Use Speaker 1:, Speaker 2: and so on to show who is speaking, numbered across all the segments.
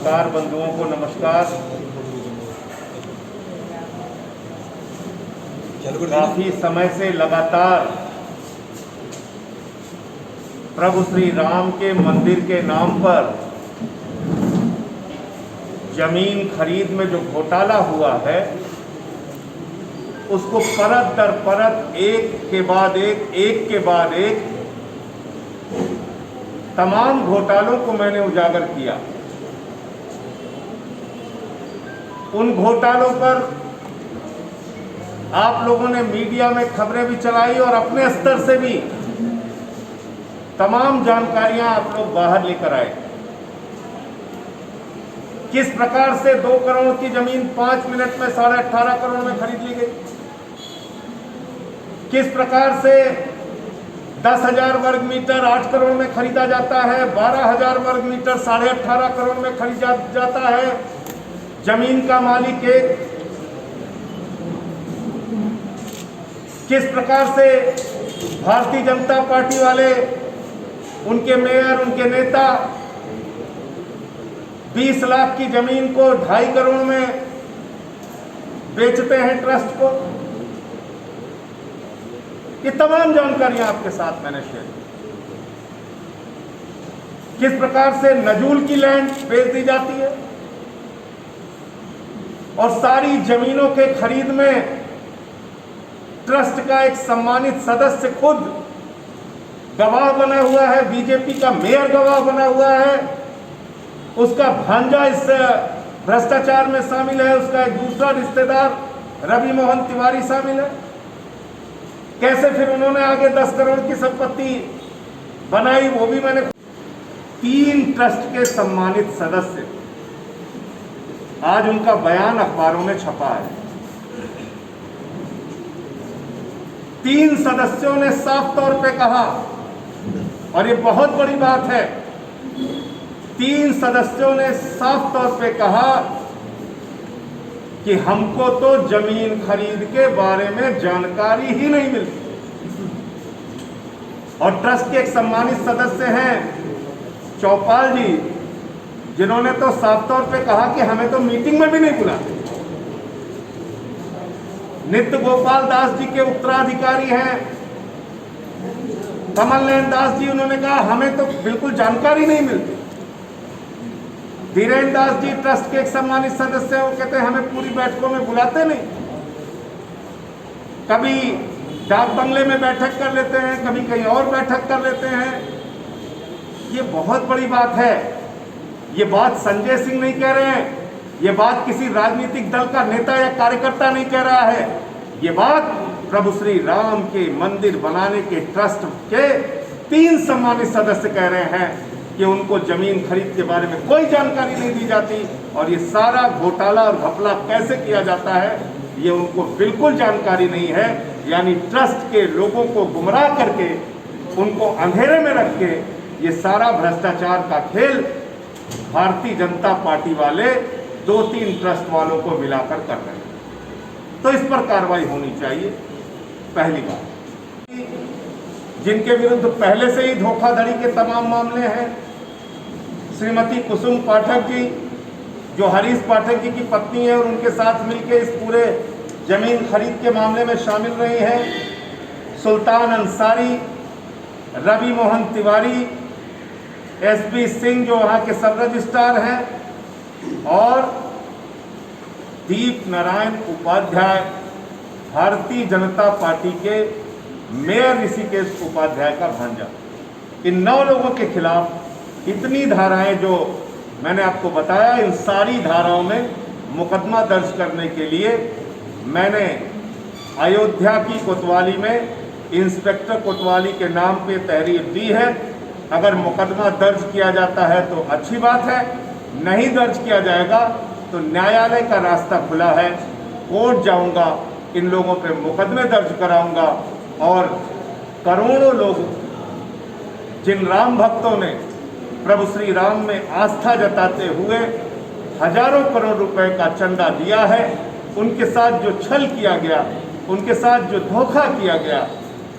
Speaker 1: पत्रकार बंधुओं को नमस्कार। काफी समय से लगातार प्रभु श्री राम के मंदिर के नाम पर जमीन खरीद में जो घोटाला हुआ है, उसको परत दर परत एक के बाद एक तमाम घोटालों को मैंने उजागर किया। उन घोटालों पर आप लोगों ने मीडिया में खबरें भी चलाई और अपने स्तर से भी तमाम जानकारियां आप लोग बाहर लेकर आए। किस प्रकार से 2 करोड़ की जमीन 5 मिनट में 18.5 करोड़ में खरीद ली गई, किस प्रकार से 10,000 वर्ग मीटर 8 करोड़ में खरीदा जाता है, 12,000 वर्ग मीटर 18.5 करोड़ में खरीदा जाता है। जमीन का मालिक एक, किस प्रकार से भारतीय जनता पार्टी वाले, उनके मेयर, उनके नेता 20 लाख की जमीन को 2.5 करोड़ में बेचते हैं ट्रस्ट को। ये तमाम जानकारियां आपके साथ मैंने शेयर की। किस प्रकार से नजूल की लैंड बेच दी जाती है और सारी जमीनों के खरीद में ट्रस्ट का एक सम्मानित सदस्य खुद गवाह बना हुआ है, बीजेपी का मेयर गवाह बना हुआ है, उसका भांजा इस भ्रष्टाचार में शामिल है, उसका एक दूसरा रिश्तेदार रवि मोहन तिवारी शामिल है। कैसे फिर उन्होंने आगे 10 करोड़ की संपत्ति बनाई, वो भी मैंने। 3 ट्रस्ट के सम्मानित सदस्य, आज उनका बयान अखबारों में छपा है। 3 सदस्यों ने साफ तौर पे कहा, और ये बहुत बड़ी बात है, 3 सदस्यों ने साफ तौर पे कहा कि हमको तो जमीन खरीद के बारे में जानकारी ही नहीं मिलती। और ट्रस्ट के एक सम्मानित सदस्य हैं चौपाल जी, जिन्होंने तो साफ तौर पे कहा कि हमें तो मीटिंग में भी नहीं बुलाते। नित्य गोपाल दास जी के उत्तराधिकारी हैं कमल नयन दास जी, उन्होंने कहा हमें तो बिल्कुल जानकारी नहीं मिलती। धीरेन्द्र दास जी ट्रस्ट के एक सम्मानित सदस्य हैं, वो कहते हैं हमें पूरी बैठकों में बुलाते नहीं, कभी डाक बंगले में बैठक कर लेते हैं, कभी कहीं और बैठक कर लेते हैं। ये बहुत बड़ी बात है। ये बात संजय सिंह नहीं कह रहे हैं, ये बात किसी राजनीतिक दल का नेता या कार्यकर्ता नहीं कह रहा है, ये बात प्रभु श्री राम के मंदिर बनाने के ट्रस्ट के 3 सम्मानित सदस्य कह रहे हैं कि उनको जमीन खरीद के बारे में कोई जानकारी नहीं दी जाती और ये सारा घोटाला और घपला कैसे किया जाता है ये उनको बिल्कुल जानकारी नहीं है। यानी ट्रस्ट के लोगों को गुमराह करके, उनको अंधेरे में रख के ये सारा भ्रष्टाचार का खेल भारतीय जनता पार्टी वाले 2-3 ट्रस्ट वालों को मिलाकर कर रहे हैं। तो इस पर कार्रवाई होनी चाहिए। पहली बात, जिनके विरुद्ध पहले से ही धोखाधड़ी के तमाम मामले हैं, श्रीमती कुसुम पाठक जी, जो हरीश पाठक जी की पत्नी है और उनके साथ मिलकर इस पूरे जमीन खरीद के मामले में शामिल रही हैं, सुल्तान अंसारी, रवि मोहन तिवारी, एसपी सिंह जो वहाँ के सब रजिस्ट्रार हैं, और दीप नारायण उपाध्याय भारतीय जनता पार्टी के मेयर ऋषिकेश उपाध्याय का भांजा। इन 9 लोगों के खिलाफ इतनी धाराएं जो मैंने आपको बताया, इन सारी धाराओं में मुकदमा दर्ज करने के लिए मैंने अयोध्या की कोतवाली में इंस्पेक्टर कोतवाली के नाम पे तहरीर दी है। अगर मुकदमा दर्ज किया जाता है तो अच्छी बात है, नहीं दर्ज किया जाएगा तो न्यायालय का रास्ता खुला है, कोर्ट जाऊंगा, इन लोगों पे मुकदमे दर्ज कराऊंगा और करोड़ों लोग, जिन राम भक्तों ने प्रभु श्री राम में आस्था जताते हुए हजारों करोड़ रुपए का चंदा दिया है, उनके साथ जो छल किया गया, उनके साथ जो धोखा किया गया,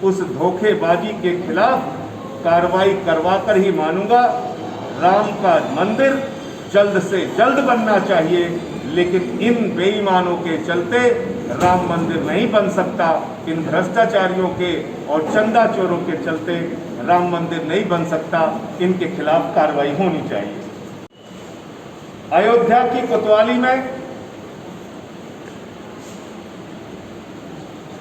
Speaker 1: उस धोखेबाजी के खिलाफ कार्रवाई करवा कर ही मानूंगा। राम का मंदिर जल्द से जल्द बनना चाहिए, लेकिन इन बेईमानों के चलते राम मंदिर नहीं बन सकता। इन भ्रष्टाचारियों के और चंदा चोरों के चलते राम मंदिर नहीं बन सकता। इनके खिलाफ कार्रवाई होनी चाहिए। अयोध्या की कोतवाली में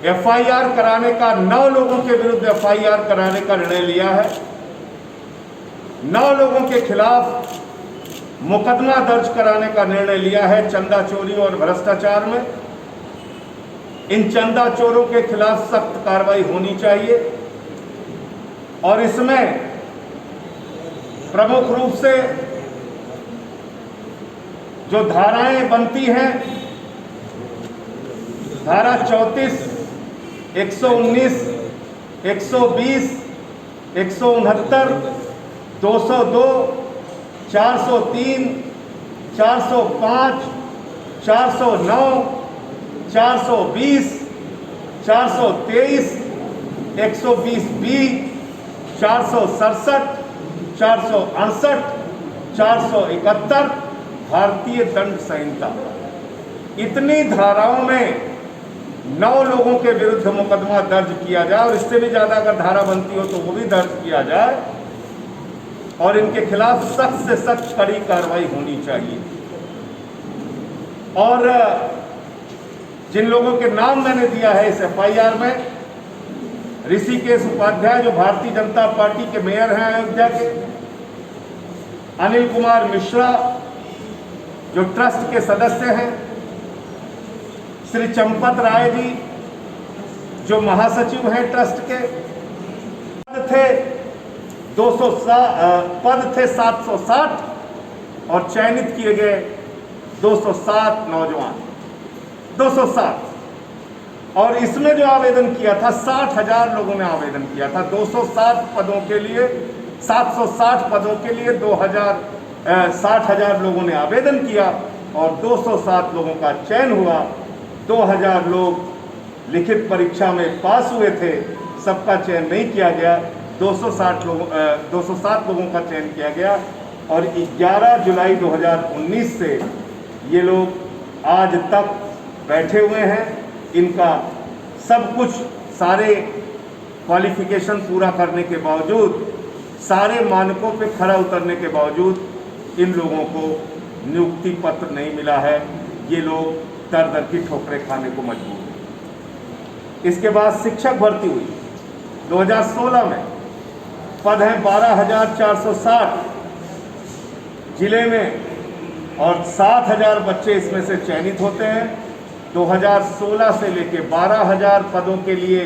Speaker 1: एफआईआर कराने का 9 लोगों के विरुद्ध एफआईआर कराने का निर्णय लिया है। 9 लोगों के खिलाफ मुकदमा दर्ज कराने का निर्णय लिया है चंदा चोरी और भ्रष्टाचार में। इन चंदा चोरों के खिलाफ सख्त कार्रवाई होनी चाहिए और इसमें प्रमुख रूप से जो धाराएं बनती हैं, धारा 34, 119, 120, 169, 202, 403, 405, 409, 420, 423, 120B, 467, 468, 471 भारतीय दंड संहिता। इतनी धाराओं में 9 लोगों के विरुद्ध मुकदमा दर्ज किया जाए और इससे भी ज्यादा अगर धारा बनती हो तो वो भी दर्ज किया जाए और इनके खिलाफ सख्त से सख्त कड़ी कार्रवाई होनी चाहिए। और जिन लोगों के नाम मैंने दिया है इस एफआईआर में, ऋषिकेश उपाध्याय जो भारतीय जनता पार्टी के मेयर हैं अयोध्या के, अनिल कुमार मिश्रा जो ट्रस्ट के सदस्य हैं, श्री चंपत राय जी जो महासचिव हैं ट्रस्ट के, पद थे 760 और चयनित किए गए 207 नौजवान, 207। और इसमें जो आवेदन किया था 60,000 लोगों ने आवेदन किया था। 207 पदों के लिए 760 पदों के लिए 60,000 लोगों ने आवेदन किया और 207 लोगों का चयन हुआ। 2000 लोग लिखित परीक्षा में पास हुए थे, सबका चयन नहीं किया गया। 207 लोगों का चयन किया गया और 11 जुलाई 2019 से ये लोग आज तक बैठे हुए हैं। इनका सब कुछ, सारे क्वालिफिकेशन पूरा करने के बावजूद, सारे मानकों पे खरा उतरने के बावजूद इन लोगों को नियुक्ति पत्र नहीं मिला है। ये लोग दर दर की ठोकरें खाने को मजबूर हैं। इसके बाद शिक्षक भर्ती हुई 2016 में, पद हैं 12,460 जिले में और 7,000 बच्चे इसमें से चयनित होते हैं। 2016 से लेके 12,000 पदों के लिए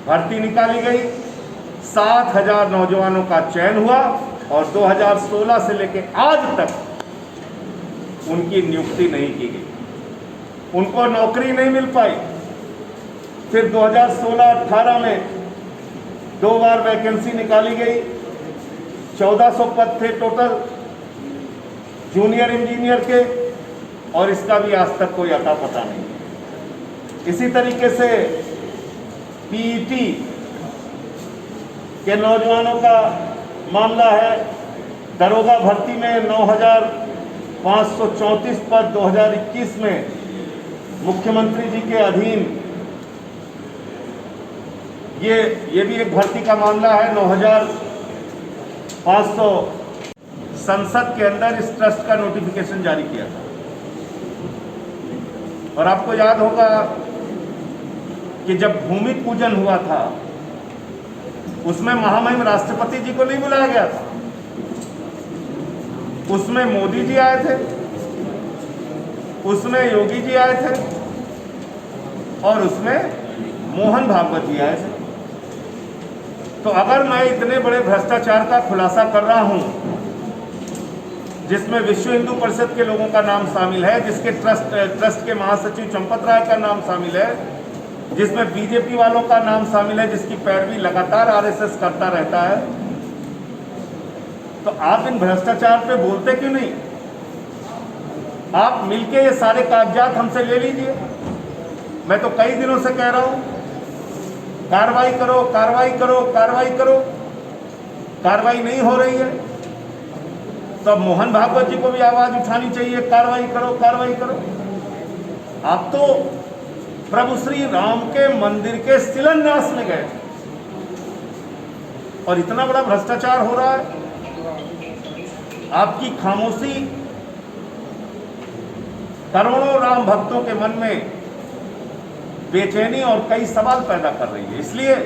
Speaker 1: भर्ती निकाली गई, 7,000 नौजवानों का चयन हुआ और 2016 से लेके आज तक उनकी नियुक्ति नहीं की गई, उनको नौकरी नहीं मिल पाई। फिर 2016-18 में 2 बार वैकेंसी निकाली गई, 1400 पद थे टोटल जूनियर इंजीनियर के और इसका भी आज तक कोई अता पता नहीं। इसी तरीके से पीईटी के नौजवानों का मामला है। दरोगा भर्ती में 9,534 पद 2021 में मुख्यमंत्री जी के अधीन, ये भी एक भर्ती का मामला है। 9,500 संसद के अंदर इस ट्रस्ट का नोटिफिकेशन जारी किया था और आपको याद होगा कि जब भूमि पूजन हुआ था उसमें महामहिम राष्ट्रपति जी को नहीं बुलाया गया था, उसमें मोदी जी आए थे, उसमें योगी जी आए थे और उसमें मोहन भागवत जी आए थे। तो अगर मैं इतने बड़े भ्रष्टाचार का खुलासा कर रहा हूं जिसमें विश्व हिंदू परिषद के लोगों का नाम शामिल है, जिसके ट्रस्ट के महासचिव चंपत राय का नाम शामिल है, जिसमें बीजेपी वालों का नाम शामिल है, जिसकी पैरवी लगातार आरएसएस करता रहता है, तो आप इन भ्रष्टाचार पे बोलते क्यों नहीं? आप मिलके ये सारे कागजात हमसे ले लीजिए। मैं तो कई दिनों से कह रहा हूं कार्रवाई करो, कार्रवाई करो, कार्रवाई करो, कार्रवाई नहीं हो रही है। तो अब मोहन भागवत जी को भी आवाज उठानी चाहिए, कार्रवाई करो, कार्रवाई करो। आप तो प्रभु श्री राम के मंदिर के शिलान्यास में गए और इतना बड़ा भ्रष्टाचार हो रहा है। आपकी खामोशी करोड़ों राम भक्तों के मन में बेचैनी और कई सवाल पैदा कर रही है। इसलिए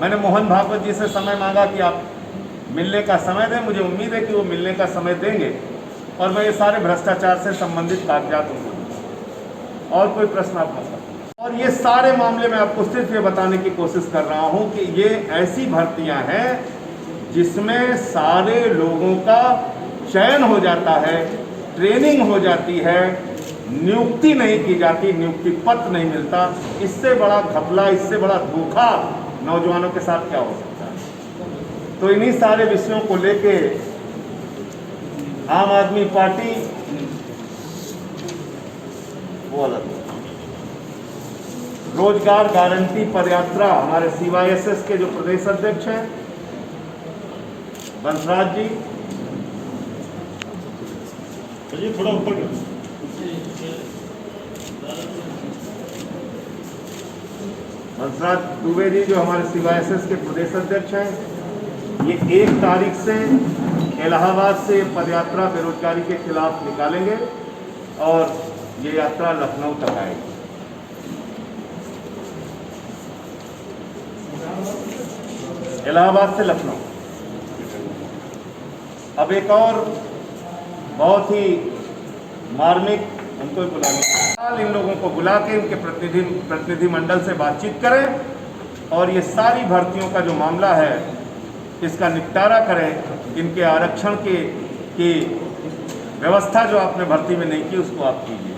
Speaker 1: मैंने मोहन भागवत जी से समय मांगा कि आप मिलने का समय दें। मुझे उम्मीद है कि वो मिलने का समय देंगे और मैं ये सारे भ्रष्टाचार से संबंधित कागजात उनको दूंगा। और कोई प्रश्न आप मत करें। और ये सारे मामले में आपको सिर्फ ये बताने की कोशिश कर रहा हूं कि ये ऐसी भर्तियां हैं जिसमें सारे लोगों का चयन हो जाता है, ट्रेनिंग हो जाती है, नियुक्ति नहीं की जाती, नियुक्ति पत्र नहीं मिलता। इससे बड़ा घपला, इससे बड़ा धोखा नौजवानों के साथ क्या हो सकता है। तो इन्हीं सारे विषयों को लेके आम आदमी पार्टी वो अलग रोजगार गारंटी पदयात्रा, हमारे CYSS के जो प्रदेश अध्यक्ष हैं बंसराज जी, थोड़ा ऊपर बंसराज दुबे जी जो हमारे CYSS के प्रदेश अध्यक्ष हैं, ये 1 तारीख से इलाहाबाद से पदयात्रा बेरोजगारी के खिलाफ निकालेंगे और ये यात्रा लखनऊ तक आएगी। इलाहाबाद से लखनऊ। अब एक और बहुत ही मार्मिक उनको बुलाने, इन लोगों को बुला के इनके प्रतिनिधिमंडल से बातचीत करें और ये सारी भर्तियों का जो मामला है इसका निपटारा करें। इनके आरक्षण की व्यवस्था जो आपने भर्ती में नहीं की उसको आप कीजिए।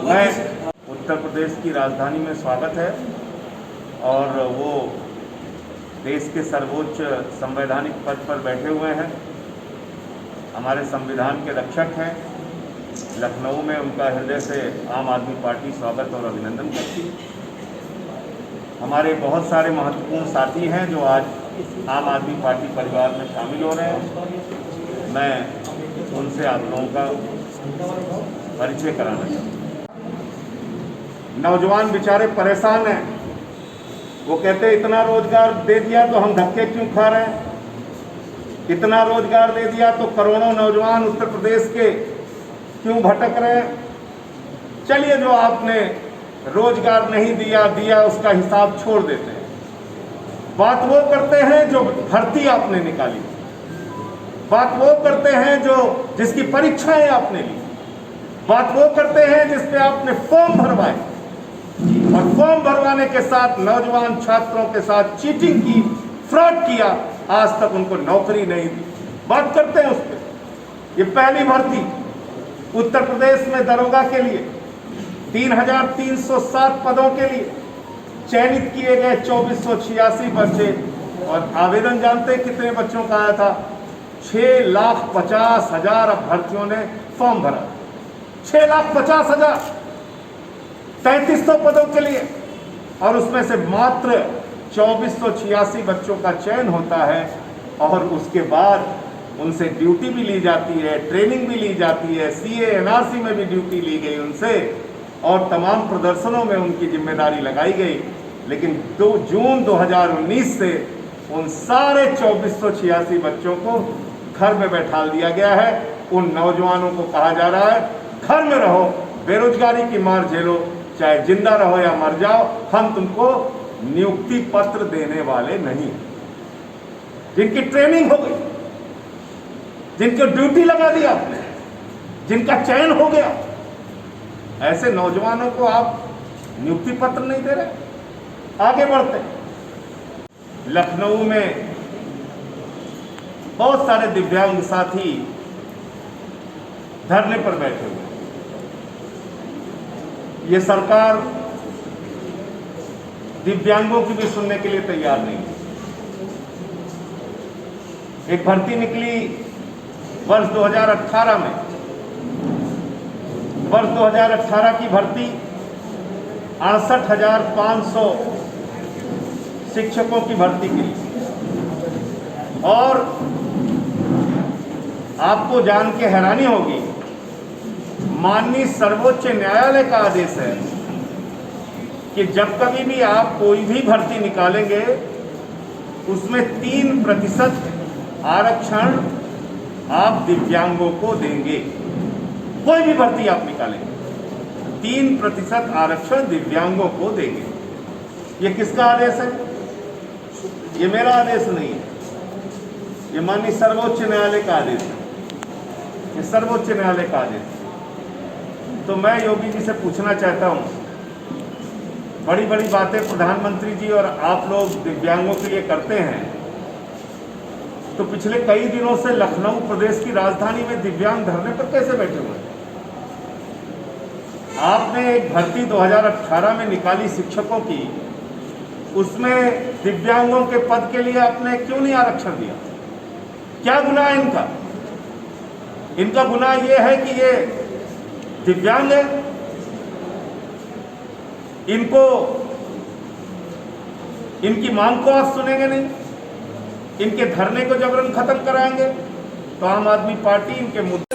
Speaker 1: मैं उत्तर प्रदेश की राजधानी में स्वागत है और वो देश के सर्वोच्च संवैधानिक पद पर बैठे हुए हैं, हमारे संविधान के रक्षक हैं। लखनऊ में उनका हृदय से आम आदमी पार्टी स्वागत और अभिनंदन करती है। हमारे बहुत सारे महत्वपूर्ण साथी हैं जो आज आम आदमी पार्टी परिवार में शामिल हो रहे हैं। मैं उनसे आप लोगों का परिचय कराना चाहूँगा। नौजवान बेचारे परेशान हैं, वो कहते हैं इतना रोजगार दे दिया तो हम धक्के क्यों खा रहे हैं, इतना रोजगार दे दिया तो करोड़ों नौजवान उत्तर प्रदेश के क्यों भटक रहे हैं। चलिए, जो आपने रोजगार नहीं दिया उसका हिसाब छोड़ देते हैं। बात वो करते हैं जो भर्ती आपने निकाली, बात वो करते हैं जो जिसकी परीक्षाएं आपने ली, बात वो करते हैं जिस पे आपने फॉर्म भरवाए और फॉर्म भरवाने के साथ नौजवान छात्रों के साथ चीटिंग की, फ्रॉड किया, आज तक उनको नौकरी नहीं दी। बात करते हैं उस पर। ये पहली भर्ती उत्तर प्रदेश में दरोगा के लिए 3,307 पदों के लिए चयनित किए गए 2486 बच्चे और आवेदन जानते हैं कितने बच्चों का आया था? 6,50,000 अभ्यर्थियों ने फॉर्म भरा। 6,50,000 3300 पदों के लिए, और उसमें से मात्र 2486 बच्चों का चयन होता है और उसके बाद उनसे ड्यूटी भी ली जाती है, ट्रेनिंग भी ली जाती है, CA NRC में भी ड्यूटी ली गई उनसे और तमाम प्रदर्शनों में उनकी जिम्मेदारी लगाई गई। लेकिन 2 जून 2019 से उन सारे 2486 बच्चों को घर में बैठा दिया गया है। उन नौजवानों को कहा जा रहा है घर में रहो, बेरोजगारी की मार झेलो, चाहे जिंदा रहो या मर जाओ, हम तुमको नियुक्ति पत्र देने वाले नहीं। जिनकी ट्रेनिंग हो गई, जिनको ड्यूटी लगा दी आपने, जिनका चयन हो गया, ऐसे नौजवानों को आप नियुक्ति पत्र नहीं दे रहे। आगे बढ़ते, लखनऊ में बहुत सारे दिव्यांग साथी धरने पर बैठे हुए। ये सरकार दिव्यांगों की भी सुनने के लिए तैयार नहीं है। एक भर्ती निकली वर्ष 2018 में, वर्ष 2018 की भर्ती 68,500 शिक्षकों की भर्ती की और आपको जान के हैरानी होगी, माननीय सर्वोच्च न्यायालय का आदेश है कि जब कभी भी आप कोई भी भर्ती निकालेंगे उसमें 3% आरक्षण आप दिव्यांगों को देंगे। कोई भी भर्ती आप निकालेंगे 3% आरक्षण दिव्यांगों को देंगे। ये किसका आदेश है? ये मेरा आदेश नहीं है, ये माननीय सर्वोच्च न्यायालय का आदेश है, ये सर्वोच्च न्यायालय का आदेश है। तो मैं योगी जी से पूछना चाहता हूं, बड़ी बड़ी बातें प्रधानमंत्री जी और आप लोग दिव्यांगों के लिए करते हैं, तो पिछले कई दिनों से लखनऊ प्रदेश की राजधानी में दिव्यांग धरने पर कैसे बैठे हुए हैं? आपने एक भर्ती 2018 में निकाली शिक्षकों की, उसमें दिव्यांगों के पद के लिए आपने क्यों नहीं आरक्षण दिया? क्या गुनाह है इनका? इनका गुनाह यह है कि ये दिव्यांग है, इनको, इनकी मांग को आप सुनेंगे नहीं, इनके धरने को जबरन खत्म कराएंगे। तो आम आदमी पार्टी इनके मुद्दे